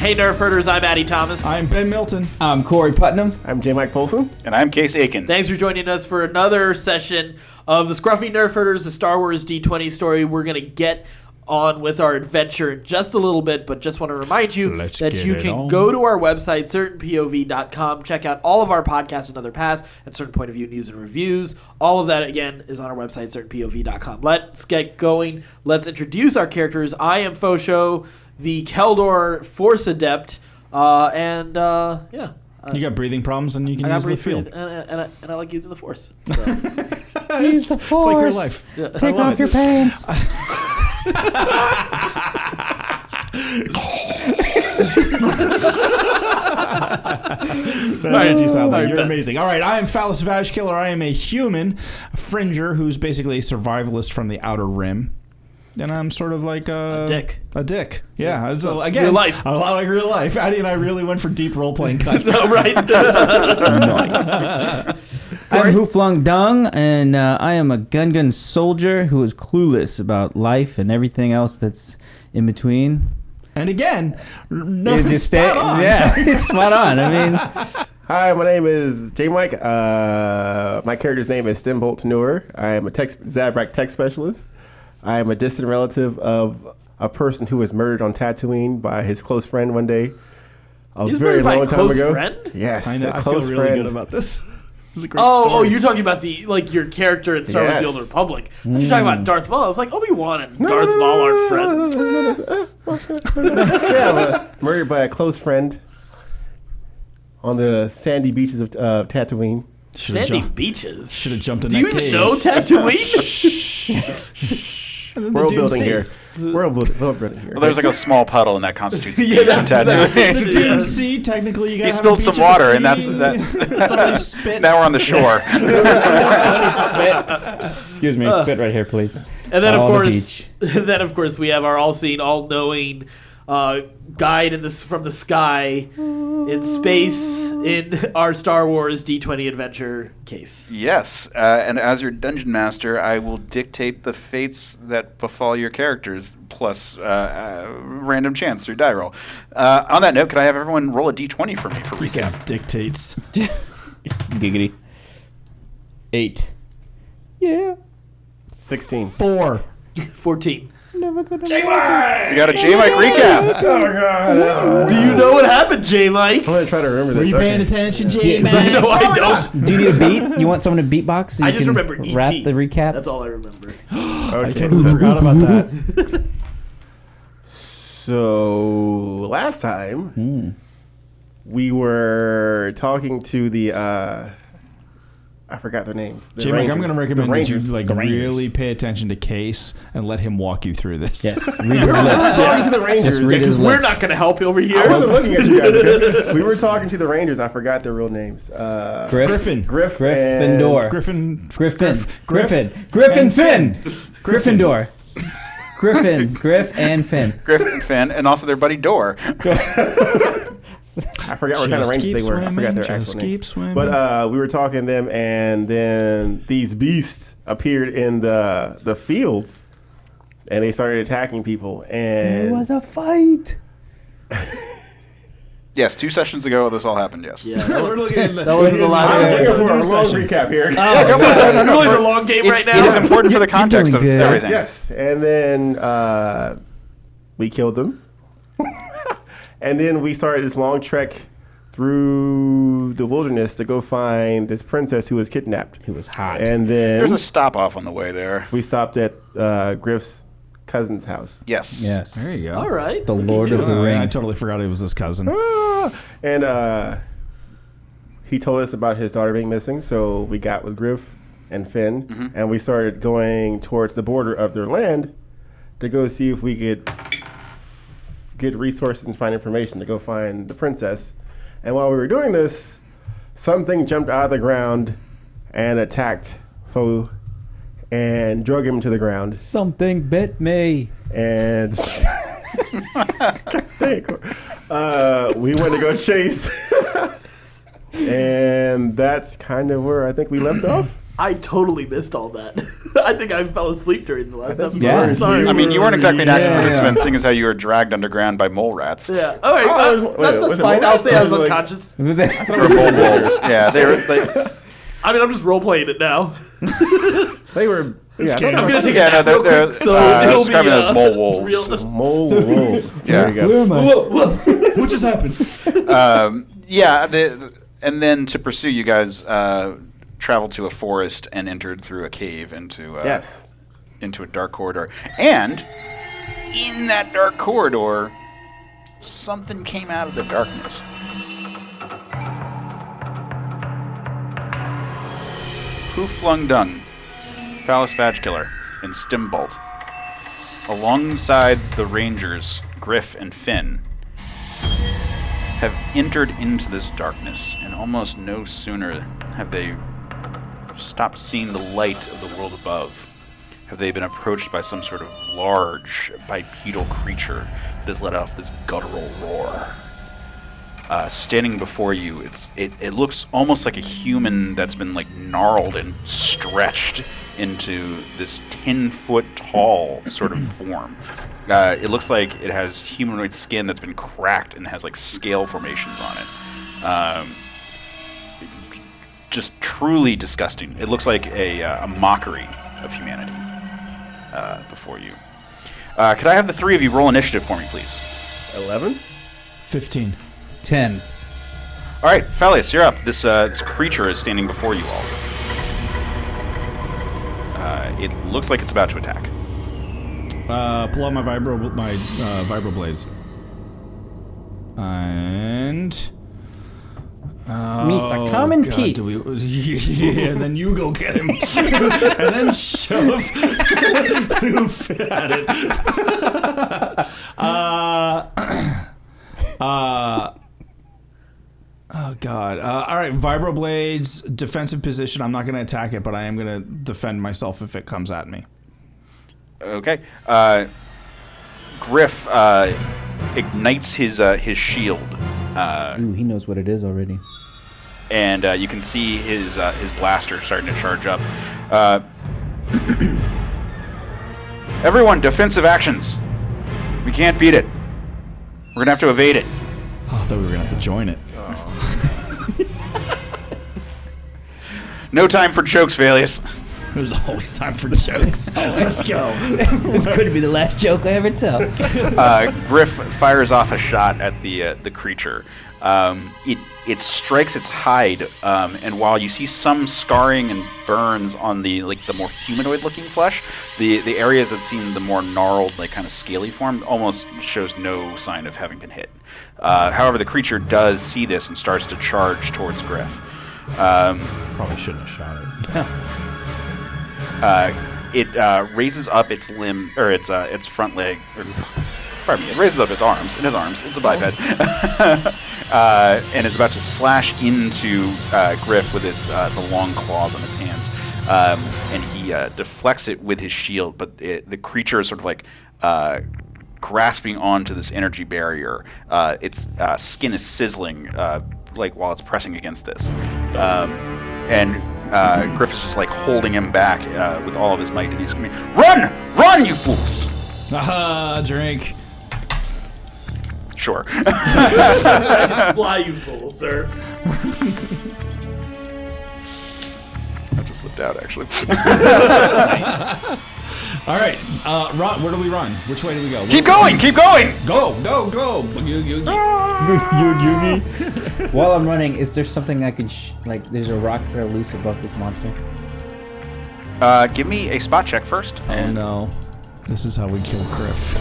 Hey Nerfherders, I'm Addy Thomas. I'm Ben Milton. I'm Corey Putnam. I'm J. Mike Folsom. And I'm Case Aiken. Thanks for joining us for another session of the Scruffy Nerfherders, the Star Wars D20 story. We're going to get on with our adventure in just a little bit, but just want to remind you that you can go to our website, certainpov.com, check out all of our podcasts and other paths, and Certain Point of View news and reviews. All of that, again, is on our website, certainpov.com. Let's get going. Let's introduce our characters. I am Pho Sho, the Keldor Force Adept, You got breathing problems and you can use the field. And I like using the Force. Use the Force. It's like your life. Yeah. Take off your pants. That's what you sound like. You're amazing. All right, I am Phallus Vag Killer. I am a human fringer who's basically a survivalist from the Outer Rim. And I'm sort of like a dick. A dick. Yeah. So, again, real life. A lot like real life. Addy and I really went for deep role-playing cuts. No, right? Nice. I'm Hooflung Dung, and I am a Gungan soldier who is clueless about life and everything else that's in between. And again, It's spot on. Yeah, it's spot on. I mean, Hi, my name is J. Mike. My character's name is Stimbolt Tanur. I am a Zabrak tech specialist. I am a distant relative of a person who was murdered on Tatooine by his close friend one day. A very long time ago. Friend? Yes, I know. I feel really good about this. This is a great Oh, story. you're talking about your character in Star Wars: The Old Republic. You're talking about Darth Maul. I was like, Obi-Wan and Darth Maul aren't friends. Murdered by a close friend on the sandy beaches of Tatooine. Sandy beaches. Should have jumped in Do that you even cave. know Tatooine? World building here. World building here. Well, there's like a small puddle, and that constitutes a Yeah, beach in Tatooine. The Dune Sea, technically, you got He spilled some water, and that's that. Somebody spit. Now we're on the shore. excuse me, spit right here, please. And then On the of course, we have our all-seeing, all-knowing guide from the sky in space in our Star Wars D20 adventure case. Yes, and as your dungeon master, I will dictate the fates that befall your characters, plus random chance through die roll. On that note, could I have everyone roll a D20 for me for He said recap? dictates. Giggity. 8. Yeah. 16. 4. 14. Never gonna You got a J-Mike recap. Do you know what happened, J-Mike? I'm going to try to remember this. Were you paying Okay. attention, J-Man? No, I don't. Do you need a beat? You want someone to beatbox? So I you just can remember E.T. Wrap the recap? That's all I remember. I totally forgot about that. So last time we were talking to the I forgot their names. The J-Mike, I'm Rangers. going to recommend The that you Rangers. really pay attention to Case and let him walk you through this. Yes. Read We his were lips. talking to the Rangers. Just read Because his we're lips. not going to help you over I here. wasn't looking at you guys. Okay? We were talking to the Rangers. I forgot their real names. Griffin. Gryffindor. Griffin. Griffin Finn. Gryffindor. Griff and Finn. Griffin and Finn, and also their buddy Dor. I forgot what kind of Rangers they were. I forgot their actual names. But we were talking to them, and then these beasts appeared in the fields, and they started attacking people. And It was a fight. Yes, 2 sessions ago this all happened, yes. Yeah, We're looking at that wasn't the last I'm one. taking a long session. recap here. You're really the long game right now. It is important for the context of doing good. everything. Yes, and then we killed them. And then we started this long trek through the wilderness to go find this princess who was kidnapped. He was hot. And then There's a stop off on the way there. we stopped at Griff's cousin's house. Yes. Yes. There you go. All right. The Lord of the Ring. I totally forgot it was his cousin. And he told us about his daughter being missing, so we got with Griff and Finn, and we started going towards the border of their land to go see if we could get resources and find information to go find the princess. And while we were doing this, something jumped out of the ground and attacked Pho and drug him to the ground. Something bit me. And we went to go chase. And that's kind of where I think we left off. I totally missed all that. I think I fell asleep during the last episode. Yeah. Sorry. I mean, you weren't exactly an active Yeah. participant, seeing as how you were dragged underground by mole rats. Yeah. All right. That's was it fine. more I'll say I was like- unconscious. Or mole wolves. Yeah, they were. I mean, I'm just role playing it now. They were. Yeah, I'm gonna take Yeah, a no, nap they're real quick, so it'll be, describing those mole wolves. real- mole wolves. Yeah. There you go. What just happened? And then to pursue, you guys traveled to a forest and entered through a cave into Yes. into a dark corridor. And in that dark corridor, something came out of the darkness. Who flung dung? Phallus Vag Killer and Stimbolt. Alongside the Rangers, Griff and Finn, have entered into this darkness, and almost no sooner have they stopped seeing the light of the world above, have they been approached by some sort of large bipedal creature that has let off this guttural roar. Standing before you, it looks almost like a human that's been like gnarled and stretched into this 10-foot tall sort of form. It looks like it has humanoid skin that's been cracked and has like scale formations on it. Just truly disgusting. It looks like a mockery of humanity before you. Could I have the three of you roll initiative for me, please? 11. 15. 10. All right, Phallus, you're up. This creature is standing before you all. It looks like it's about to attack. Pull out my vibro blades. And Misa, come in peace. yeah, then you go get him, and then shove Hoof at it. Oh God! All right, vibro blades, defensive position. I'm not going to attack it, but I am going to defend myself if it comes at me. Okay. Griff ignites his shield, Ooh, he knows what it is already. and you can see his blaster starting to charge up. Everyone, defensive actions. We can't beat it. We're gonna have to evade it. Oh, I thought we were going to have to join it. No time for jokes, Phallus. There's always time for jokes. Let's go. This could be the last joke I ever tell. Griff fires off a shot at the creature. It strikes its hide, and while you see some scarring and burns on the more humanoid-looking flesh, the areas that seem the more gnarled, like kind of scaly form, almost shows no sign of having been hit. However, the creature does see this and starts to charge towards Griff. Probably shouldn't have shot it. It raises up its limb, or its front leg. Pardon me. It raises up its arms. It has arms. It's a biped, and it's about to slash into Griff with its the long claws on its hands, and he deflects it with his shield. But the creature is sort of like grasping onto this energy barrier. Its skin is sizzling, like while it's pressing against this, and Griff is just like holding him back with all of his might, and he's screaming, "Run! Run, you fools!" Aha, drink. Sure. Fly, you fool, sir. That just slipped out, actually. All right, run. Where do we run? Which way do we go? Keep going! Keep going! Go! While I'm running, is there something I can there's a rocks that are loose above this monster? Give me a spot check first. Oh no. This is how we kill Griff.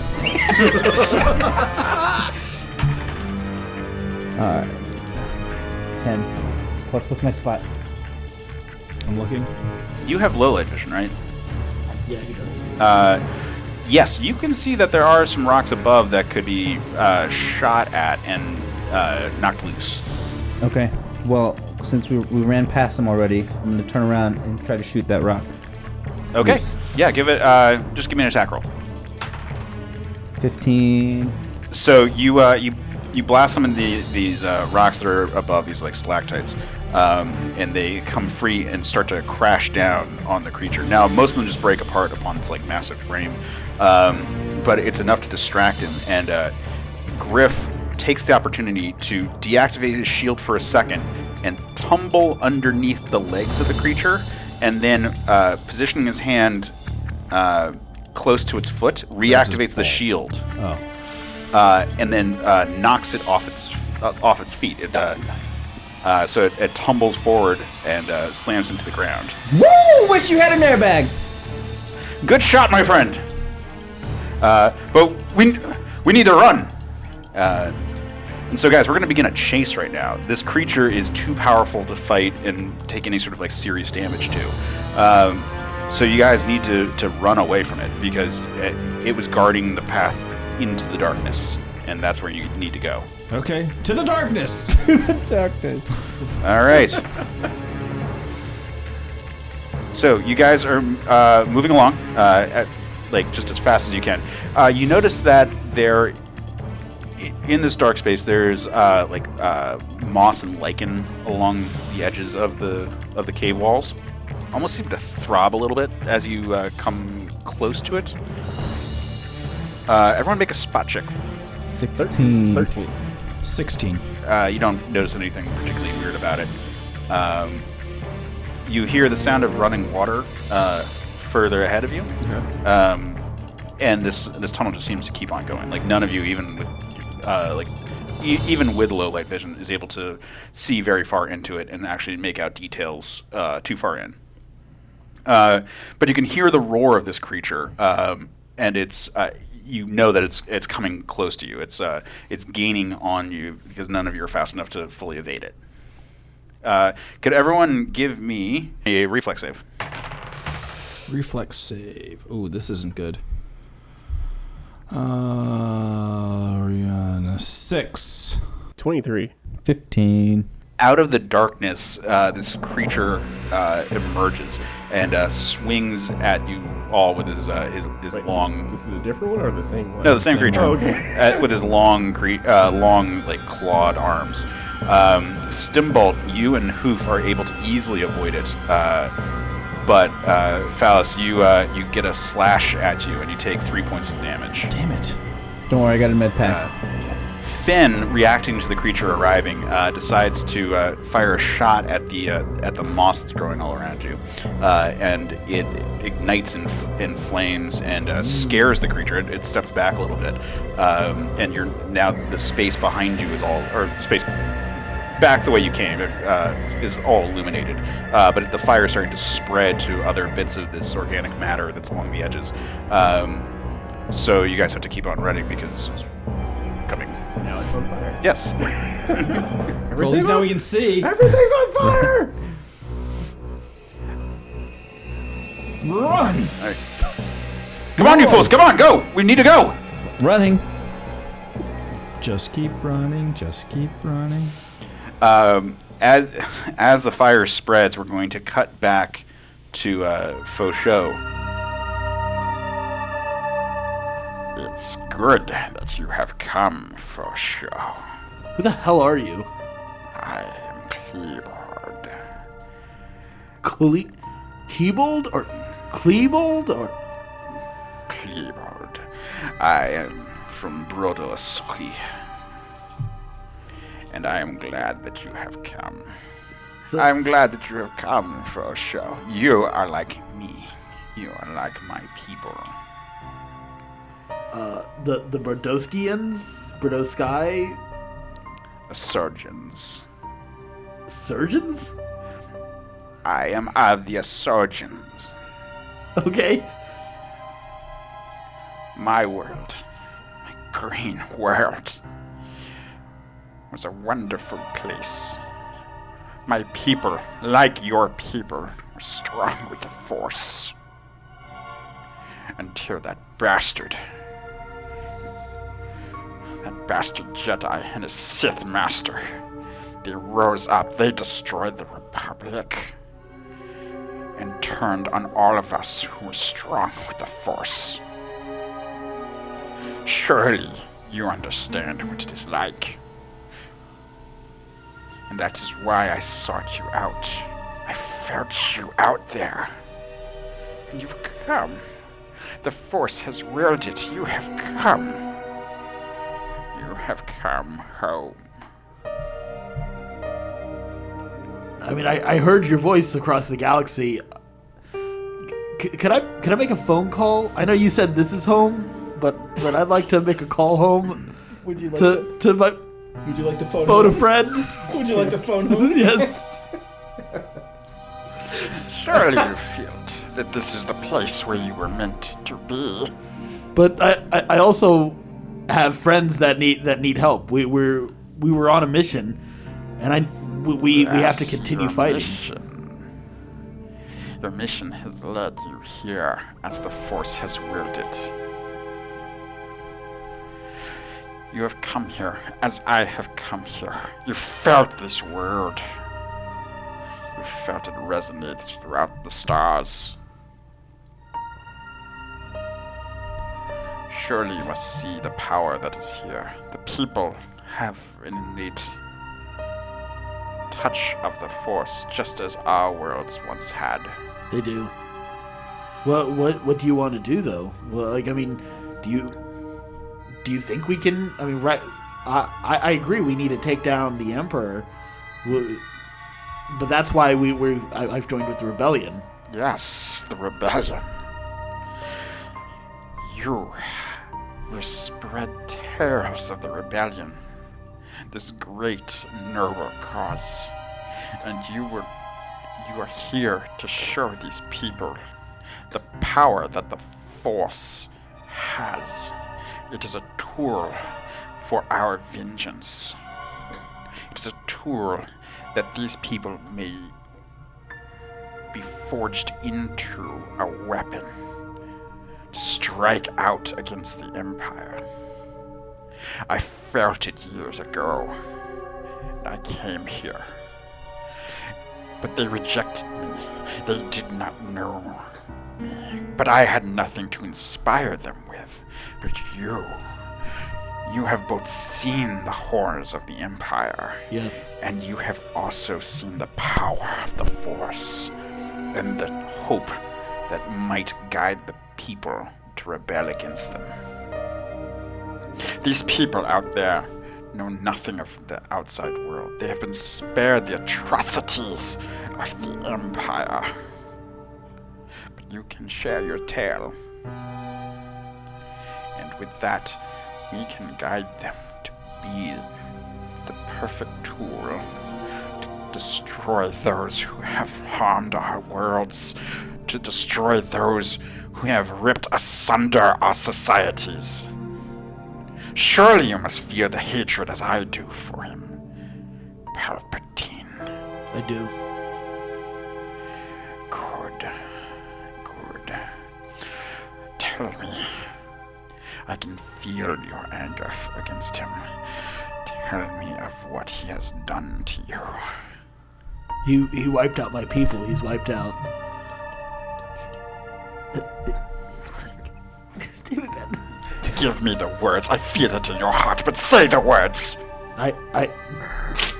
Alright. 10. Plus, what's my spot? I'm looking. You have low light vision, right? Yeah, he does. Yes, you can see that there are some rocks above that could be shot at and knocked loose. Okay. Well, since we ran past them already, I'm going to turn around and try to shoot that rock. Okay. Loose. Yeah, give it. Just give me an attack roll. 15. So you blast some of these rocks that are above, these like stalactites. and they come free and start to crash down on the creature. Now, most of them just break apart upon its like massive frame, but it's enough to distract him. And Griff takes the opportunity to deactivate his shield for a second and tumble underneath the legs of the creature, and then positioning his hand close to its foot, reactivates the shield. Oh. And then knocks it off its feet. So it tumbles forward and slams into the ground. Woo! Wish you had an airbag. Good shot, my friend. But we need to run. And so, guys, we're going to begin a chase right now. This creature is too powerful to fight and take any sort of like serious damage to. So you guys need to run away from it because it was guarding the path into the darkness, and that's where you need to go. Okay, to the darkness. Darkness. All right. So you guys are moving along, like just as fast as you can. You notice that there, in this dark space, there's moss and lichen along the edges of the cave walls. Almost seem to throb a little bit as you come close to it. Everyone make a spot check. 16. 13. 16. You don't notice anything particularly weird about it. You hear the sound of running water further ahead of you. Okay. And this tunnel just seems to keep on going. Like none of you, even with even with low light vision, is able to see very far into it and actually make out details too far in. But you can hear the roar of this creature, and it's you know that it's coming close to you. It's gaining on you because none of you are fast enough to fully evade it. Could everyone give me a reflex save? Reflex save. Ooh, this isn't good. 6. 23. 15. Out of the darkness, this creature emerges and swings at you all with his Wait, long. This is a different one or the same one? No, the same creature. Oh, okay. With his long like clawed arms. Stimbolt, you and Hoof are able to easily avoid it. But Phallus, you get a slash at you and you take 3 points of damage. Damn it. Don't worry, I got a med pack. Finn, reacting to the creature arriving, decides to fire a shot at the moss that's growing all around you, and it ignites in flames and scares the creature. It steps back a little bit, and you're now the space behind you is all, or space back the way you came, is all illuminated. But the fire is starting to spread to other bits of this organic matter that's along the edges. So you guys have to keep on running because it's coming. Now it's on fire. Yes. Well, at least now we can see. Everything's on fire! Run! All right. Come on, you fools! Come on, go! We need to go! Running. Just keep running. Just keep running. As the fire spreads, we're going to cut back to Pho Sho. It's good that you have come, Pho Sho. Who the hell are you? I am Klebold. Klebold or Klebold or Klebold. I am from Brodosoki. And I am glad that you have come. I am glad that you have come, Pho Sho. You are like me. You are like my people. the Brodowskians? Brodowski? Surgeons. Surgeons? I am of the surgeons. Okay. My world, my green world, was a wonderful place. My people, like your people, were strong with the Force. Until that bastard Jedi and his Sith Master, they rose up, they destroyed the Republic, and turned on all of us who were strong with the Force. Surely you understand what it is like. And that is why I sought you out. I felt you out there. And you've come. The Force has willed it. You have come. You have come home. I mean, I heard your voice across the galaxy. Could I make a phone call? I know you said this is home, but I'd like to make a call home. Would you like to my Would you like to phone a home? friend? Would you like to phone home? Yes. Surely you felt that this is the place where you were meant to be. But I also have friends that need help. We were on a mission, and we have to continue fighting. Your mission has led you here as the Force has willed it. You have come here as I have come here. You felt this word. You felt it resonate throughout the stars. Surely you must see the power that is here. The people have an innate touch of the Force, just as our worlds once had. They do. Well, what do you want to do though? Well, like, I mean, do you think we can? I mean, right? I agree. We need to take down the Emperor, but that's why I've joined with the rebellion. Yes, the rebellion. You spread tales of the rebellion, this great noble cause, and you are here to show these people the power that the Force has. It is a tool for our vengeance. It is a tool that these people may be forged into a weapon to strike out against the Empire. I felt it years ago, and I came here. But they rejected me. They did not know me. But I had nothing to inspire them with. But you have both seen the horrors of the Empire. Yes. And you have also seen the power of the Force and the hope that might guide the people to rebel against them. These people out there know nothing of the outside world. They have been spared the atrocities of the Empire. But you can share your tale. And with that, we can guide them to be the perfect tool to destroy those who have harmed our worlds, to destroy those who have ripped asunder our societies. Surely you must feel the hatred as I do for him, Palpatine. I do. Good. Tell me. I can feel your anger against him. Tell me of what he has done to you. He wiped out my people. He's wiped out. Give me the words. I feel it in your heart, but say the words. It's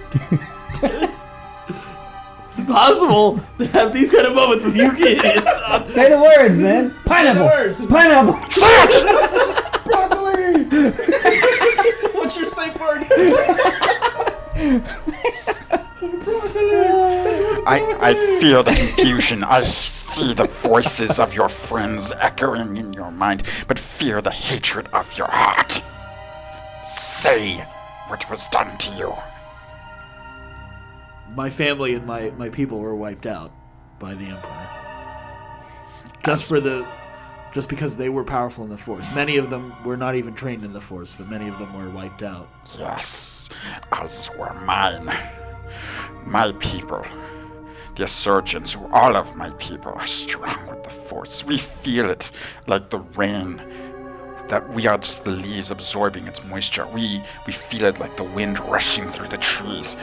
impossible to have these kind of moments with you kids. Say the words, man. Pineapple. Say the words. Pineapple. Say it! Broccoli! What's your safe word? I feel the confusion. I see the voices of your friends echoing in your mind, but fear the hatred of your heart. Say what was done to you. My family and my people were wiped out by the Empire. Just because they were powerful in the Force. Many of them were not even trained in the Force, but many of them were wiped out. Yes, as were mine. My people, the Insurgents, all of my people are strong with the Force. We feel it like the rain, that we are just the leaves absorbing its moisture. We feel it like the wind rushing through the trees.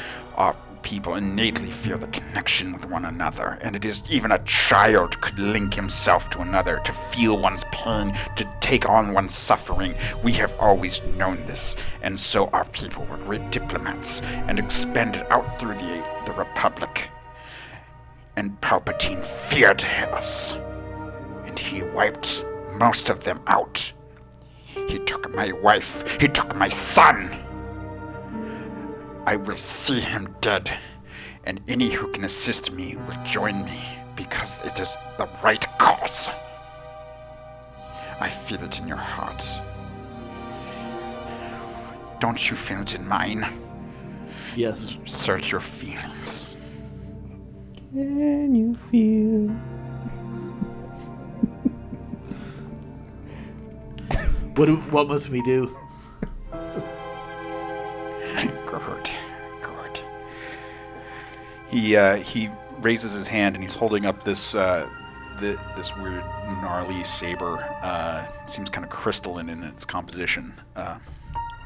people innately feel the connection with one another, and it is even a child could link himself to another, to feel one's pain, to take on one's suffering. We have always known this, and so our people were great diplomats and expanded out through the Republic. And Palpatine feared us, and he wiped most of them out. He took my wife, he took my son. I will see him dead, and any who can assist me will join me, because it is the right cause. I feel it in your heart. Don't you feel it in mine? Yes. Search your feelings. Can you feel? What must we do? Good. He raises his hand and he's holding up this this weird gnarly saber. Seems kind of crystalline in its composition.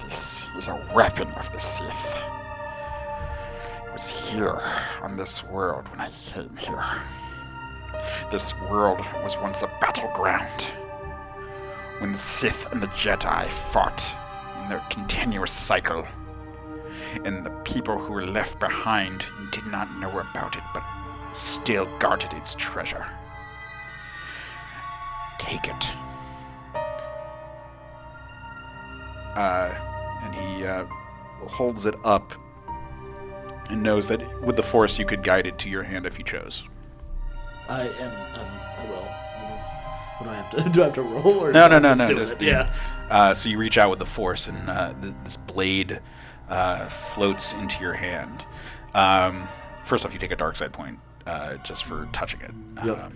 This is a weapon of the Sith. It was here on this world when I came here. This world was once a battleground when the Sith and the Jedi fought in their continuous cycle. And the people who were left behind did not know about it, but still guarded its treasure. Take it. And he holds it up and knows that with the Force you could guide it to your hand if you chose. I will. I guess. What do I have to do? I have to roll or No. Just do it? Yeah. So you reach out with the Force, and this blade floats into your hand. First off, you take a dark side point just for touching it. Yep.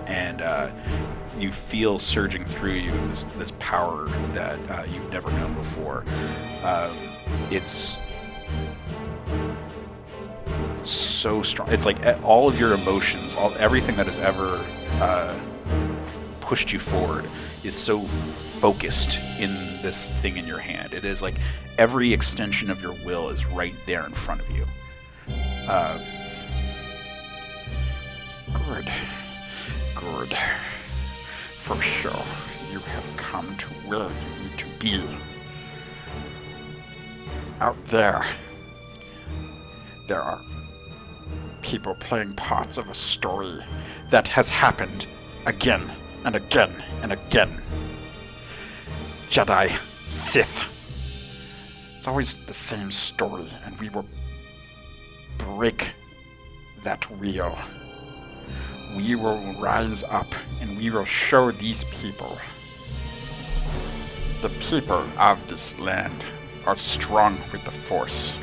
And you feel surging through you this power that you've never known before. It's so strong. It's like all of your emotions, everything that has ever pushed you forward is so focused in this thing in your hand. It is like every extension of your will is right there in front of you. Good. Pho Sho, you have come to where you need to be. Out there are people playing parts of a story that has happened again and again and again. Jedi, Sith. It's always the same story, and we will break that wheel. We will rise up, and we will show these people. The people of this land are strong with the Force,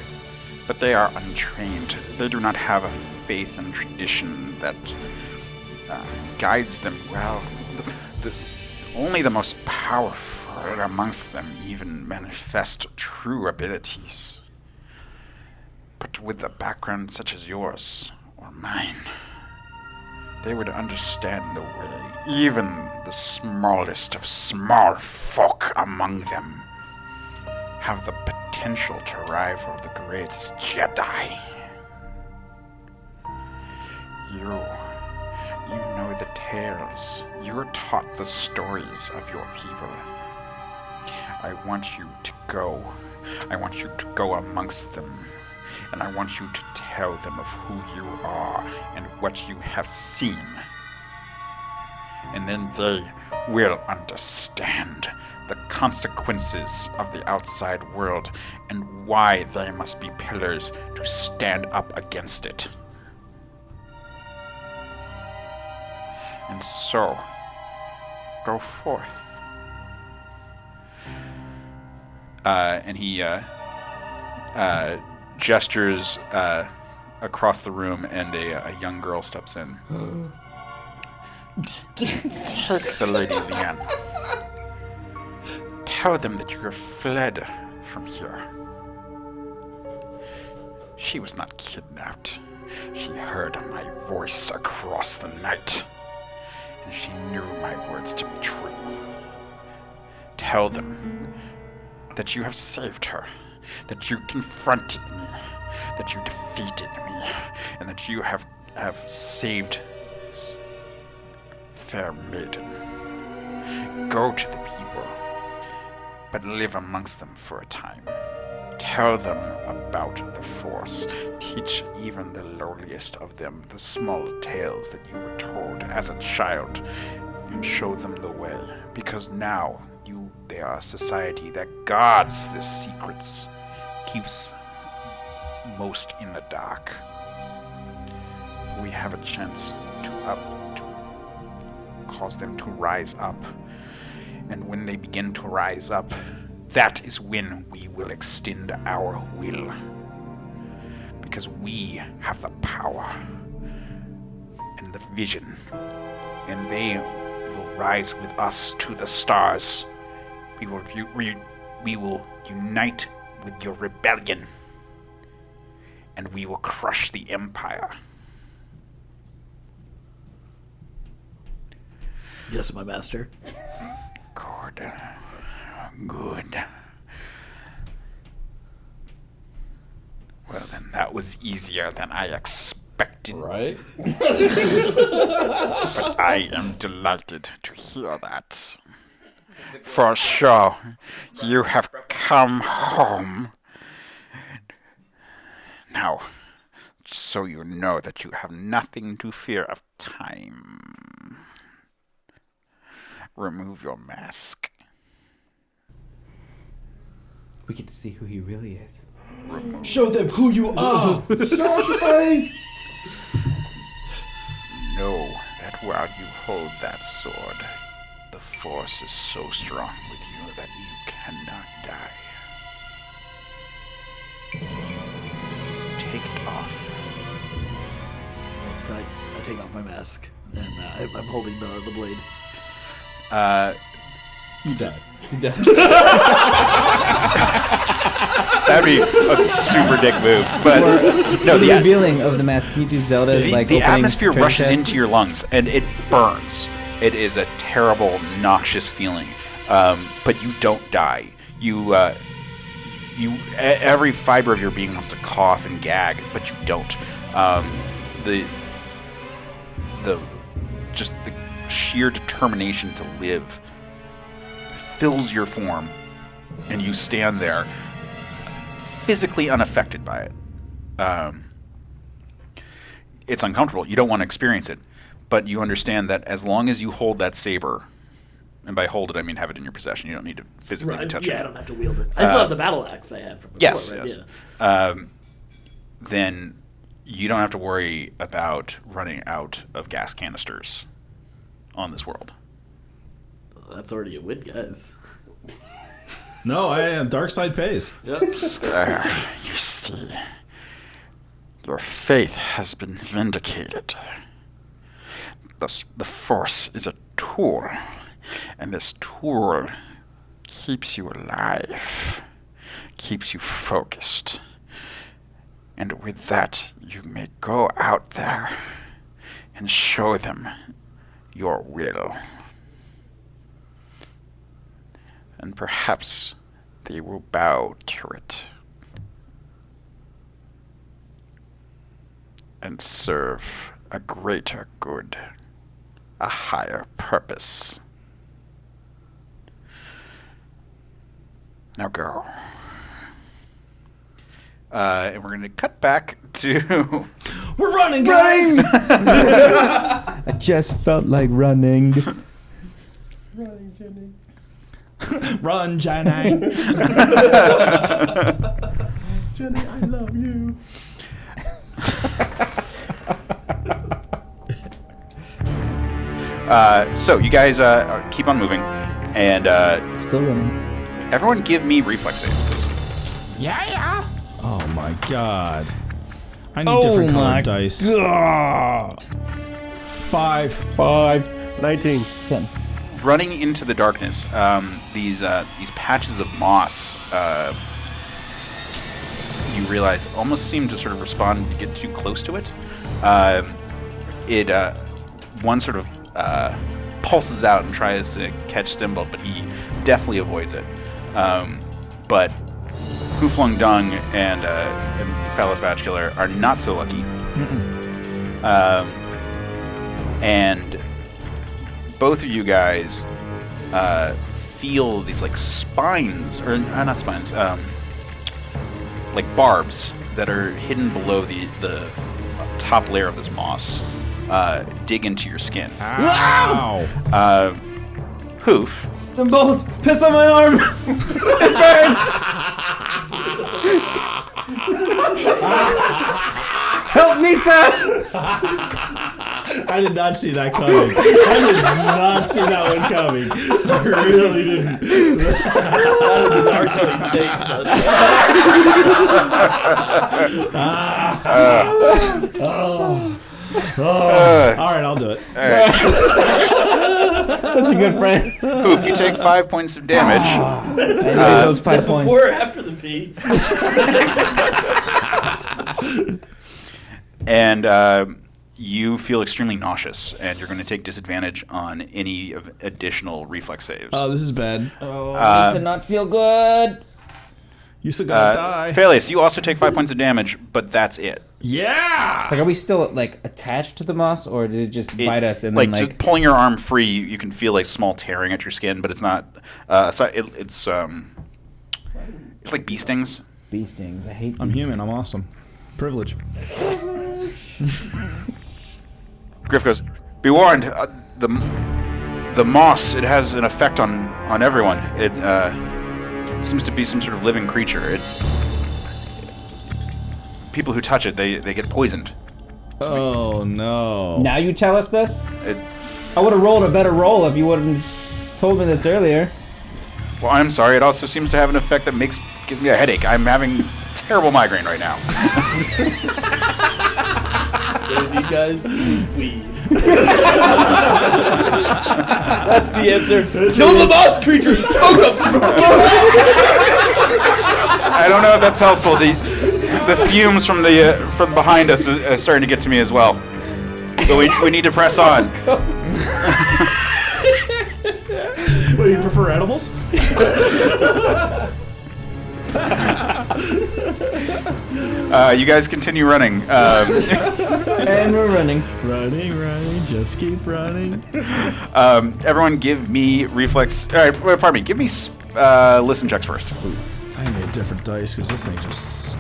but they are untrained. They do not have a faith and tradition that guides them well. Only the most powerful amongst them even manifest true abilities. But with a background such as yours or mine, they would understand the way even the smallest of small folk among them have the potential to rival the greatest Jedi. You know the tales. You're taught the stories of your people. I want you to go. I want you to go amongst them. And I want you to tell them of who you are and what you have seen. And then they will understand the consequences of the outside world and why they must be pillars to stand up against it. And so, go forth. And he gestures across the room, and a young girl steps in. Take the Lady Leanne. Tell them that you have fled from here. She was not kidnapped. She heard my voice across the night, and she knew my words to be true. Tell them that you have saved her, that you confronted me, that you defeated me and that you have saved this fair maiden. Go to the people, but live amongst them for a time. Tell them about the Force. Teach even the lowliest of them the small tales that you were told as a child, and show them the way. Because now they are a society that guards the secrets, keeps most in the dark. We have a chance to cause them to rise up. And when they begin to rise up, that is when we will extend our will. Because we have the power and the vision. And they will rise with us to the stars. We will unite with your rebellion. And we will crush the Empire. Yes, my master. Good. Well, then that was easier than I expected. Right? But I am delighted to hear that. For sure, you have come home. Now, so you know that you have nothing to fear of time. Remove your mask. We get to see who he really is. Show them who you are! Show your face! Know that while you hold that sword, the Force is so strong with you that you cannot die. Take it off. I take off my mask, and I'm holding the blade. You died. That'd be a super dick move. But no, the revealing of the mask. Can you do Zelda's the opening atmosphere treasure rushes chest? into your lungs and it burns. It is a terrible, noxious feeling. But you don't die. Every fiber of your being wants to cough and gag, but you don't. The sheer determination to live fills your form, and you stand there physically unaffected by it. It's uncomfortable. You don't want to experience it, but you understand that as long as you hold that saber, and by hold it I mean have it in your possession. You don't need to physically be touching it. I don't have to wield it. I still have the battle axe I had from before. Yes, right? yes. Yeah. Then you don't have to worry about running out of gas canisters on this world. That's already a win, guys. No, dark side pays. Yep. You see, your faith has been vindicated. The Force is a tool, and this tool keeps you alive, keeps you focused. And with that, you may go out there and show them your will. And perhaps they will bow to it and serve a greater good, a higher purpose. Now go. And we're going to cut back to... We're running, guys! I just felt like running. Run, Jenny. Jenny, I love you. So you guys keep on moving, and Still running. everyone give me reflex saves, please. Oh my god. I need different colored dice. God. 5. 19. 10. Running into the darkness, these patches of moss, you realize almost seem to sort of respond to get too close to it. One sort of pulses out and tries to catch Stimble, but he definitely avoids it. But Huflung Dung and Phallus Vachkiller are not so lucky. And both of you guys feel these like spines, or not spines, like barbs that are hidden below the top layer of this moss dig into your skin. Ow! Hoof. Them both piss on my arm. It burns. Help me, Seth. I did not see that coming. I did not see that one coming. I really didn't. That is the dark coding steak. All right, I'll do it. All right. Such a good friend. Hoof, you take 5 points of damage. I need those 5 points. Before or after the pee? And you feel extremely nauseous, and you're going to take disadvantage on any of additional reflex saves. Oh, this is bad. Oh, this did not feel good. You still gonna die. Phallus, you also take 5 points of damage, but that's it. Yeah! Like, are we still like attached to the moss, or did it just bite us and like, then just pulling your arm free, you can feel like small tearing at your skin, but it's not. It's like bee stings. bee stings? I hate. I'm human. I'm awesome. Privilege. Griff goes, "Be warned, the moss, it has an effect on everyone. It seems to be some sort of living creature. People who touch it, they get poisoned." Oh no! Now you tell us this? It, I would have rolled a better roll if you wouldn't told me this earlier. well, I'm sorry. It also seems to have an effect that gives me a headache. I'm having a terrible migraine right now. If you guys eat weed. That's the answer. Kill the moss creature! Smoke them! I don't know if that's helpful. The fumes from behind us are starting to get to me as well. But we need to press on. What, do you prefer edibles? You guys continue running. And we're running. Running, just keep running. Everyone give me reflex... pardon me. Give me listen checks first. I need a different dice because this thing just...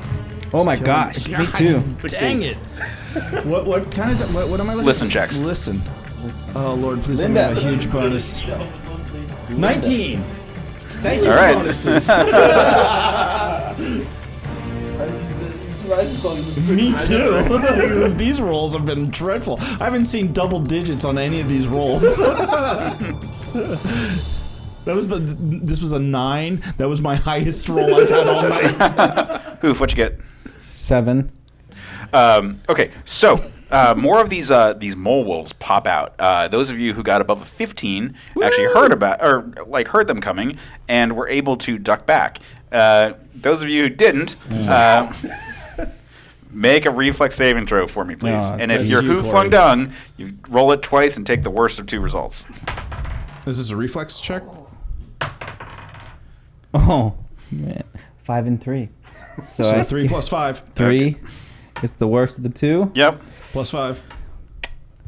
Oh my gosh, me too. Dang it! What kind of what am I looking? Listen checks. Listen. Oh Lord, please let Linda. me have a huge bonus. 19. Thank you All for right. bonuses. Me too. These rolls have been dreadful. I haven't seen double digits on any of these rolls. This was a 9. That was my highest roll I've had all night. Hoof, what'd you get? 7. Okay, so more of these mole wolves pop out. Those of you who got above a 15 actually heard them coming and were able to duck back. Those of you who didn't, make a reflex saving throw for me, please. No, and if that's you're you, Hoof Corey. Flung Dung, you roll it twice and take the worst of 2 results. Is this a reflex check? Oh, man. 5 and 3. So 3 plus 5. 3. It's the worst of the 2. Yep. Plus 5.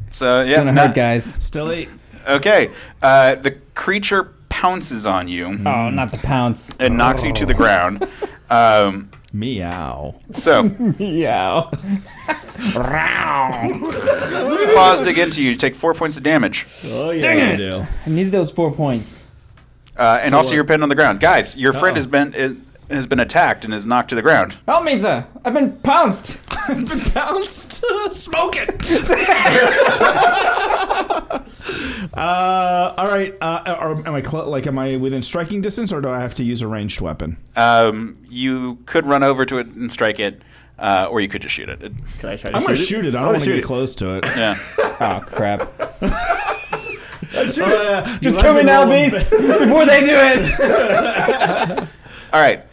So It's gonna hurt, guys. Still 8. Okay. The creature pounces on you Oh, not the pounce. and knocks you to the ground. Meow. So Yeah. its claws dig into you. You take 4 points of damage. Oh yeah, I do. I needed those 4 points. And also you're pinned on the ground. Guys, your friend has been attacked and is knocked to the ground. Help me, sir. I've been pounced. I've been bounced. Smoke it. All right. Am I within striking distance, or do I have to use a ranged weapon? You could run over to it and strike it, or you could just shoot it. Can I try to I'm gonna shoot it. I don't want to shoot get it. close to it. Yeah. Oh, crap. Just Kill me now, beast, before they do it. All right.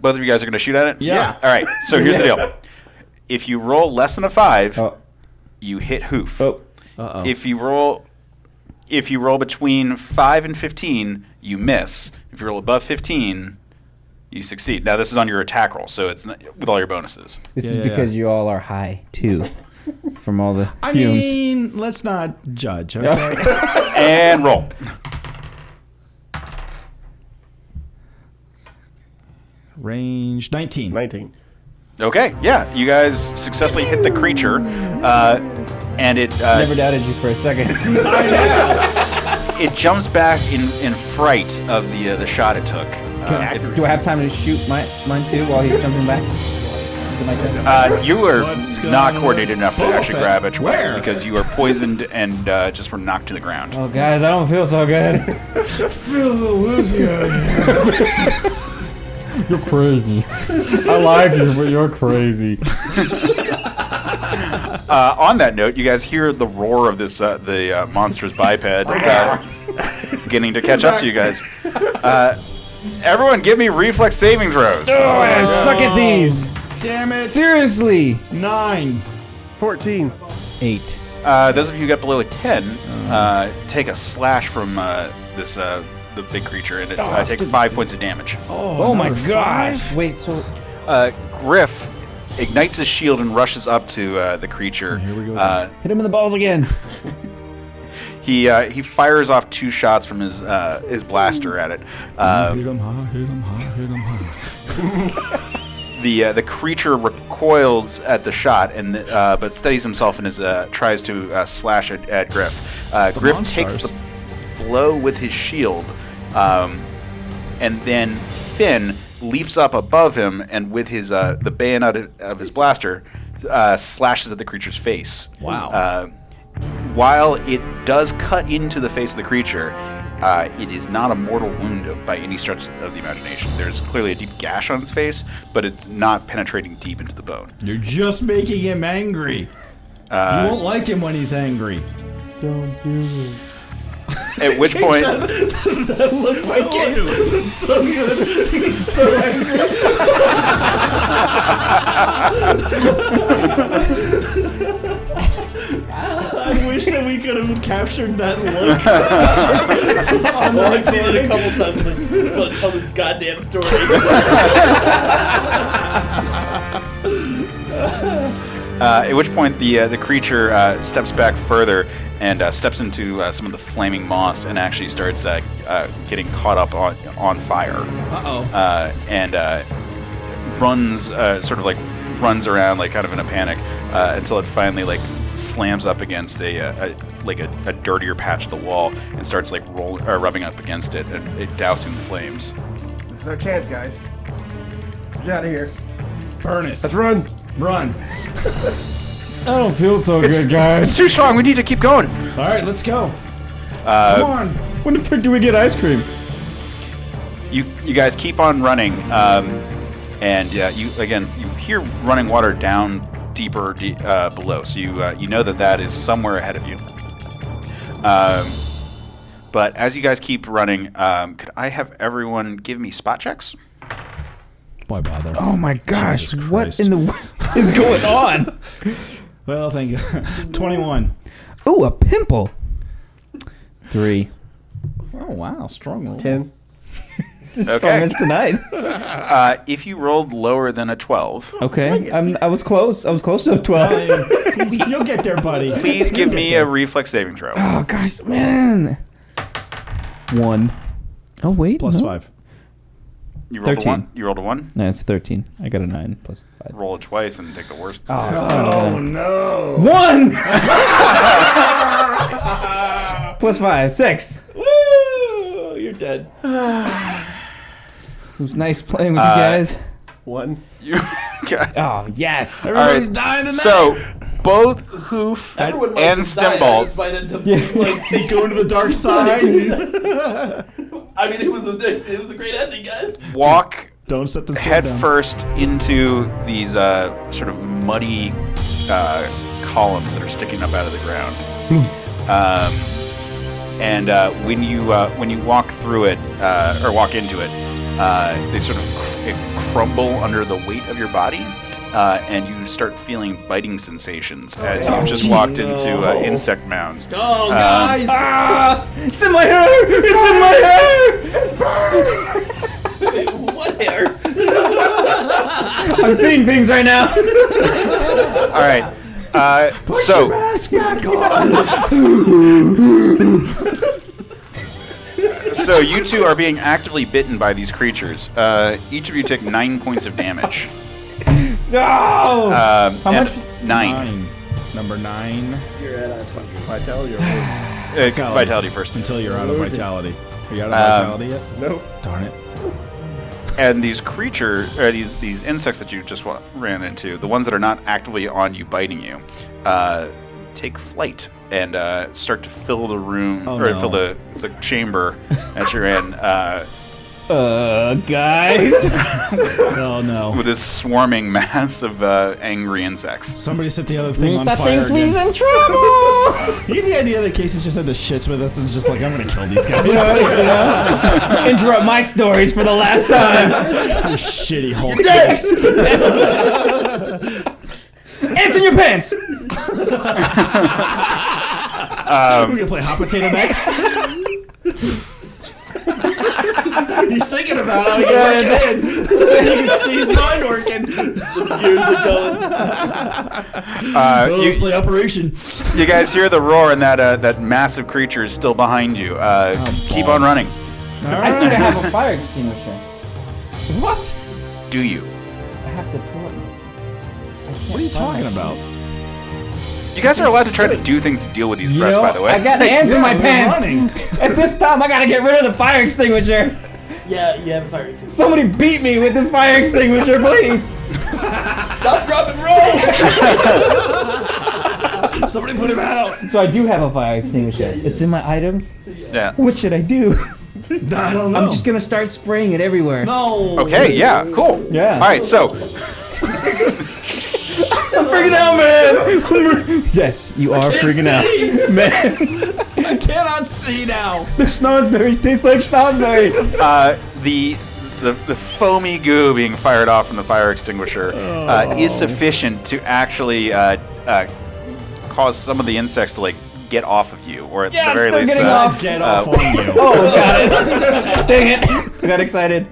Both of you guys are going to shoot at it? Yeah. All right. So here's the deal. If you roll less than a 5, Oh. you hit Hoof. Oh. Uh-oh. If you roll between 5 and 15, you miss. If you roll above 15, You succeed. Now this is on your attack roll, so it's not, with all your bonuses. This is because you all are high too, from all the fumes. I mean, let's not judge. Okay. And roll. Range 19. 19. Okay, yeah, you guys successfully hit the creature, and it Never doubted you for a second. it jumps back in fright of the shot it took. Do I have time to shoot mine too while he's jumping back? Is it my turn? You are What's not going coordinated on enough to with actually Boba grab Fett? it Where? because you are poisoned and just were knocked to the ground. Oh, guys, I don't feel so good. Feel the woozy. You're crazy. I like you, but you're crazy. On that note, you guys hear the roar of this the monstrous biped beginning to catch up to you guys. Everyone, give me reflex saving throws. I suck at these. Damn it. Seriously. 9. 14. 8. Those of you who got below a 10 take a slash from the big creature, and take 5 points of damage. Oh my gosh. Wait, so Griff ignites his shield and rushes up to the creature. Here we go. hit him in the balls again. He fires off 2 shots from his blaster at it. Hit him high, hit him high, hit him high. The creature recoils at the shot, and but steadies himself and tries to slash at Griff. Griff takes the blow with his shield, and then Finn leaps up above him and with his the bayonet of his blaster slashes at the creature's face. Wow. While it does cut into the face of the creature, it is not a mortal wound by any stretch of the imagination. There's clearly a deep gash on its face, but it's not penetrating deep into the bone. You're just making him angry. You won't like him when he's angry. Don't do it. At which point, That look by Case was so good. He was so angry. I wish that we could have captured that look. I've seen it a couple times. Like, just want to tell this goddamn story. at which point the creature steps back further and steps into some of the flaming moss and actually starts getting caught up on fire. And runs runs around like kind of in a panic until it finally like slams up against a dirtier patch of the wall and starts like rubbing up against it and it dousing the flames. This is our chance, guys. Let's get out of here. Burn it. Let's run. Run. I don't feel so good, guys. It's too strong. We need to keep going. All right, let's go. Come on. When the frick do we get ice cream? You guys keep on running, and you hear running water down deeper below. So you know that is somewhere ahead of you. But as you guys keep running, could I have everyone give me spot checks? Why bother? Oh my gosh! Jesus What Christ. in the is going on? Well, thank you. 21. Ooh, a pimple. 3. Oh, wow. Strong roll. 10. The strongest tonight. If you rolled lower than a 12, Okay, I was close. I was close to a 12. You'll get there, buddy. please give me a reflex saving throw. Oh gosh, man. 1. Oh wait, Plus no. 5. You rolled 13. a 1. You rolled a 1. No, it's 13. I got a 9 plus 5. Roll it twice and take the worst. Oh, no. 1. Plus 5, 6. Woo! You're dead. It was nice playing with you guys. 1. Oh yes. Everybody's dying tonight. So both Hoof Everyone might and just die. I Stimball. just might end up like, Go to the dark side. I mean, it was a great ending, guys. Walk Don't set the sword head down. first into these sort of muddy columns that are sticking up out of the ground. And when you walk through it or walk into it, they sort of crumble under the weight of your body, and you start feling biting sensations as you've just walked into insect mounds. Oh, Guys. It's in my hair. It's in my hair. what hair? I'm seeing things right now. All right. So Mask back on. So you two are being actively bitten by these creatures. Each of you take 9 points of damage. No. How much? 9. Number 9. You're at vitality or Vitality first. Until you're out of vitality. Are you out of vitality yet? Nope. Darn it. And these these insects that you just ran into, the ones that are not actively on you biting you, take flight and start to fill the room fill the chamber that you're in. Guys. Oh no. With this swarming mass of angry insects. Somebody set the other thing on fire Thinks again. he's in trouble. You get the idea that Casey's just had the shits with us and is just like, I'm gonna kill these guys. Interrupt my stories for the last time. You shitty Hulk. Yes. Ants in your pants. We're gonna play hot potato next. He's thinking about it. Again. You can see his mind working. Gears are going. You play Operation. You guys hear the roar, and that massive creature is still behind you. Keep on running. I think I have a fire extinguisher. What? Do you? I have to pull it. What are you talking about? You guys are allowed to try to do things to deal with these threats, by the way. I got ants in my we're pants. running. At this time, I gotta get rid of the fire extinguisher. Yeah, you have a fire extinguisher. Somebody beat me with this fire extinguisher, please. Stop, drop, and roll! Somebody put him out. So I do have a fire extinguisher. It's in my items. Yeah. What should I do? I don't know. I'm just gonna start spraying it everywhere. No. Okay, yeah, cool. Yeah. All right, so I'm freaking out, man. Yes, you are freaking out, man. I cannot see now. The schnozberries taste like schnozberries. the foamy goo being fired off from the fire extinguisher is sufficient to actually cause some of the insects to get off of you, or at the very they're least getting off. Get off on you. Oh, got it. Dang it. I got excited.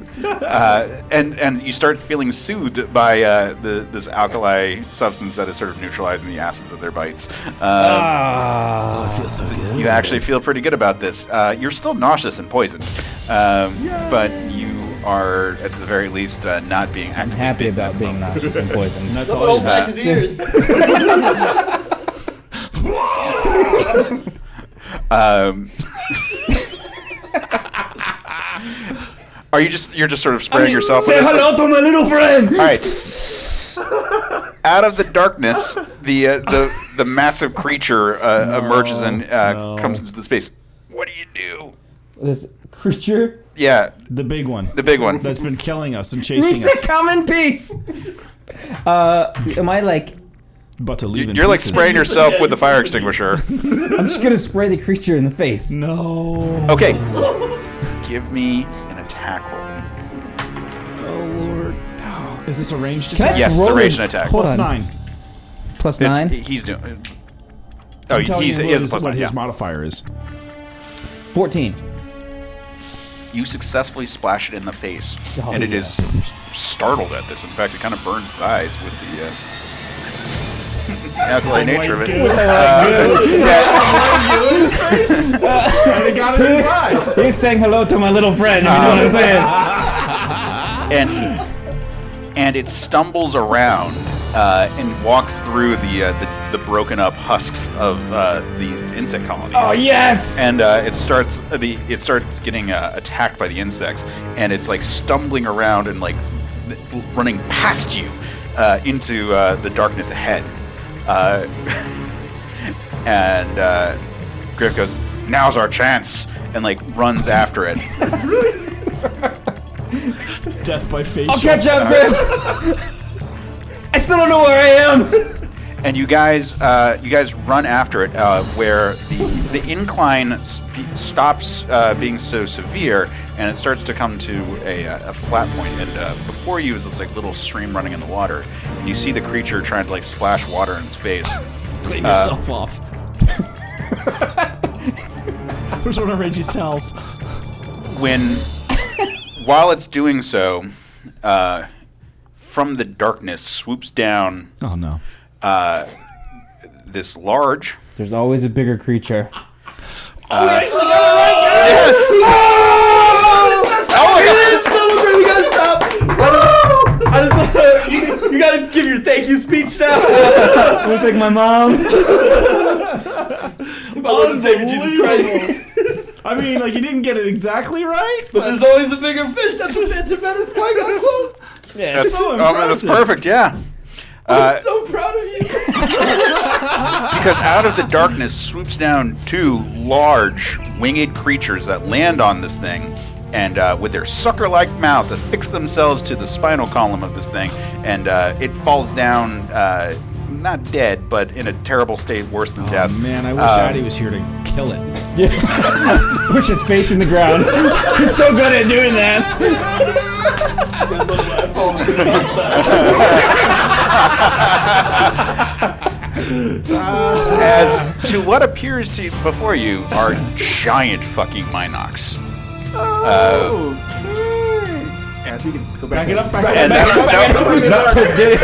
and you start feeling soothed by this alkali substance that is sort of neutralizing the acids of their bites. I feel so good. You actually feel pretty good about this. You're still nauseous and poisoned, but you are at the very least not being I'm actively happy bitten about at the being moment. nauseous and poisoned. That's all Roll you back got. his ears. You're just sort of spraying yourself Say with this? hello to my little friend. All right. Out of the darkness, the massive creature emerges and comes into the space. What do you do? This creature. Yeah, The big one. the big one. That's been killing us and chasing Nisa, us. come in peace. Am I About to leave in You're pieces. spraying yourself with the fire extinguisher. I'm just gonna spray the creature in the face. No. Okay. Give me an attack roll. Oh, Lord. Is this a ranged Can I attack? Yes, it's roll a this- ranged attack. Hold Plus on. 9. Plus It's, 9. he's doing. I'm telling he you has a plus what 9. his Yeah. modifier is. 14. You successfully splash it in the face, Oh, and it yeah. is startled at this. In fact, it kind of burns its eyes with the alkali nature of it. And it got in his eyes. He's saying hello to my little friend. You know what I'm saying? And it stumbles around and walks through the broken up husks of these insect colonies. Oh yes! And it starts getting attacked by the insects, and it's stumbling around and running past you into the darkness ahead. And Griff goes, "Now's our chance," and runs after it. Death by face. I'll catch up, Griff. I still don't know where I am. And you guys run after it, where the incline stops being so severe, and it starts to come to a flat point. And before you is this little stream running in the water, and you see the creature trying to splash water in its face. Clean yourself off. Where's one of Reggie's towels? While it's doing so, from the darkness swoops down. Oh no! This large. There's always a bigger creature. We actually got it right, guys! Yes! Oh my God! It's so great. We gotta stop. I just you gotta give your thank you speech now. I'm gonna thank my mom. My Lord and Savior Jesus Christ. I mean, like, you didn't get it exactly right, But there's always a bigger fish. That's what Phantom Menace Qui-Gon quote. Yeah, That's, so that's impressive. perfect, yeah. I'm so proud of you. Because out of the darkness swoops down two large winged creatures that land on this thing, and with their sucker-like mouths affix themselves to the spinal column of this thing, and it falls down, not dead, but in a terrible state, worse than death. Oh man, I wish Addy was here to kill it. Push its face in the ground. He's so good at doing that. As to what appears to before you are giant fucking Mynocks. And you can go Back back it up, And Not today.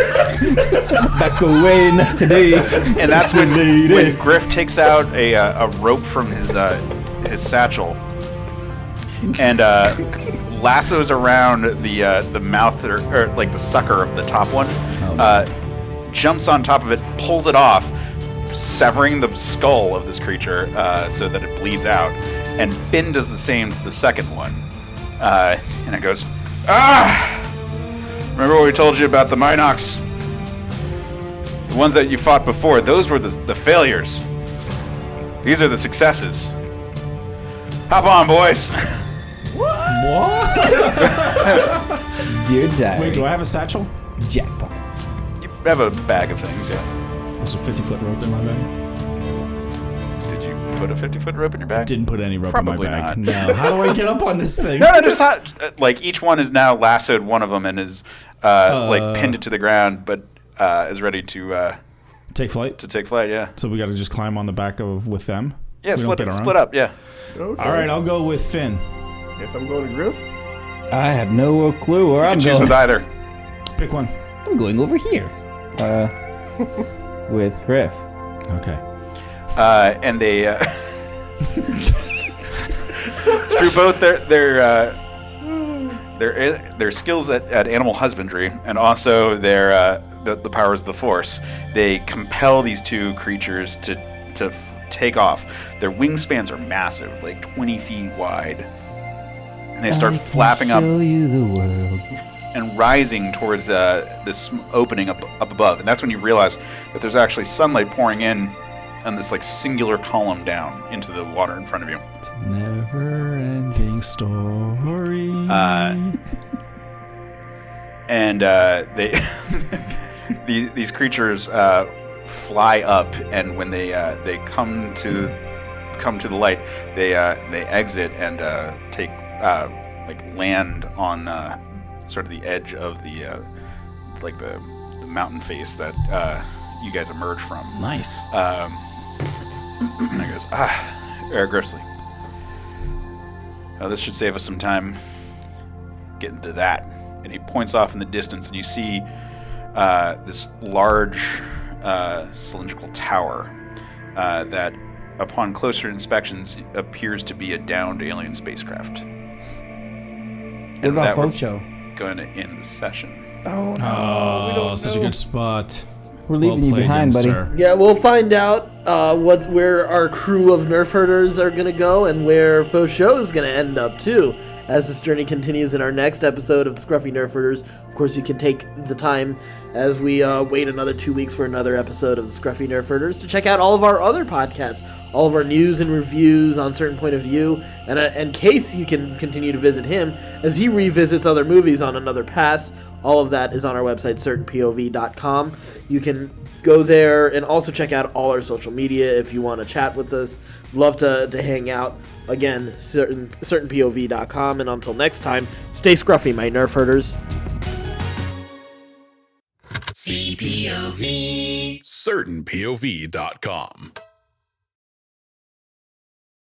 Back away, not today. And that's when Griff takes out a rope from his satchel and lassos around the mouth or like the sucker of the top one, jumps on top of it, pulls it off, severing the skull of this creature so that it bleeds out. And Finn does the same to the second one. And it goes, remember what we told you about the Mynocks? The ones that you fought before, those were the failures. These are the successes. Hop on, boys. What? Dear diary. Wait, do I have a satchel? Jackpot. You have a bag of things, yeah. There's a 50-foot rope in my bag. Did you put a 50-foot rope in your bag? Didn't put any rope Probably in my bag. not. No. How do I get up on this thing? No, just like each one is now lassoed one of them and is like pinned it to the ground, but is ready to Take flight. take flight. Yeah. So we got to just climb on the back of with them. Yeah. We don't get Split around? up. Yeah. Okay. All right, I'll go with Finn. Guess I'm going to Griff. I have no clue where You I'm can choose going. with either. Pick one. I'm going over here. With Griff. Okay. And they through both their skills at animal husbandry and also their the powers of the Force, they compel these two creatures to take off. Their wingspans are massive, like 20 feet wide. And they start flapping up Show you the world. and rising towards this opening up above. And that's when you realize that there's actually sunlight pouring in on this like singular column down into the water in front of you. Never-ending story. And they these creatures fly up, and when they come to the light, they exit and take like land on sort of the edge of the like the mountain face that you guys emerge from. Nice. And he goes, Griffsley. This should save us some time getting to that. And he points off in the distance, and you see this large cylindrical tower that, upon closer inspections, appears to be a downed alien spacecraft. What about Pho Sho? Going to end the session. Oh, no. Oh, such a good spot. We're leaving you played, behind, young buddy. sir. Yeah, we'll find out where our crew of Nerfherders are going to go and where Pho Sho is going to end up, too, as this journey continues in our next episode of the Scruffy Nerfherders. Of course, you can take the time as we wait another 2 weeks for another episode of the Scruffy Nerfherders to check out all of our other podcasts, all of our news and reviews on Certain Point of View, and in case you can continue to visit him as he revisits other movies on Another Pass. All of that is on our website, certainpov.com. You can go there and also check out all our social media if you want to chat with us. Love to hang out. Again, certainpov.com. And until next time, stay scruffy, my Nerfherders. CPOV. CertainPOV.com.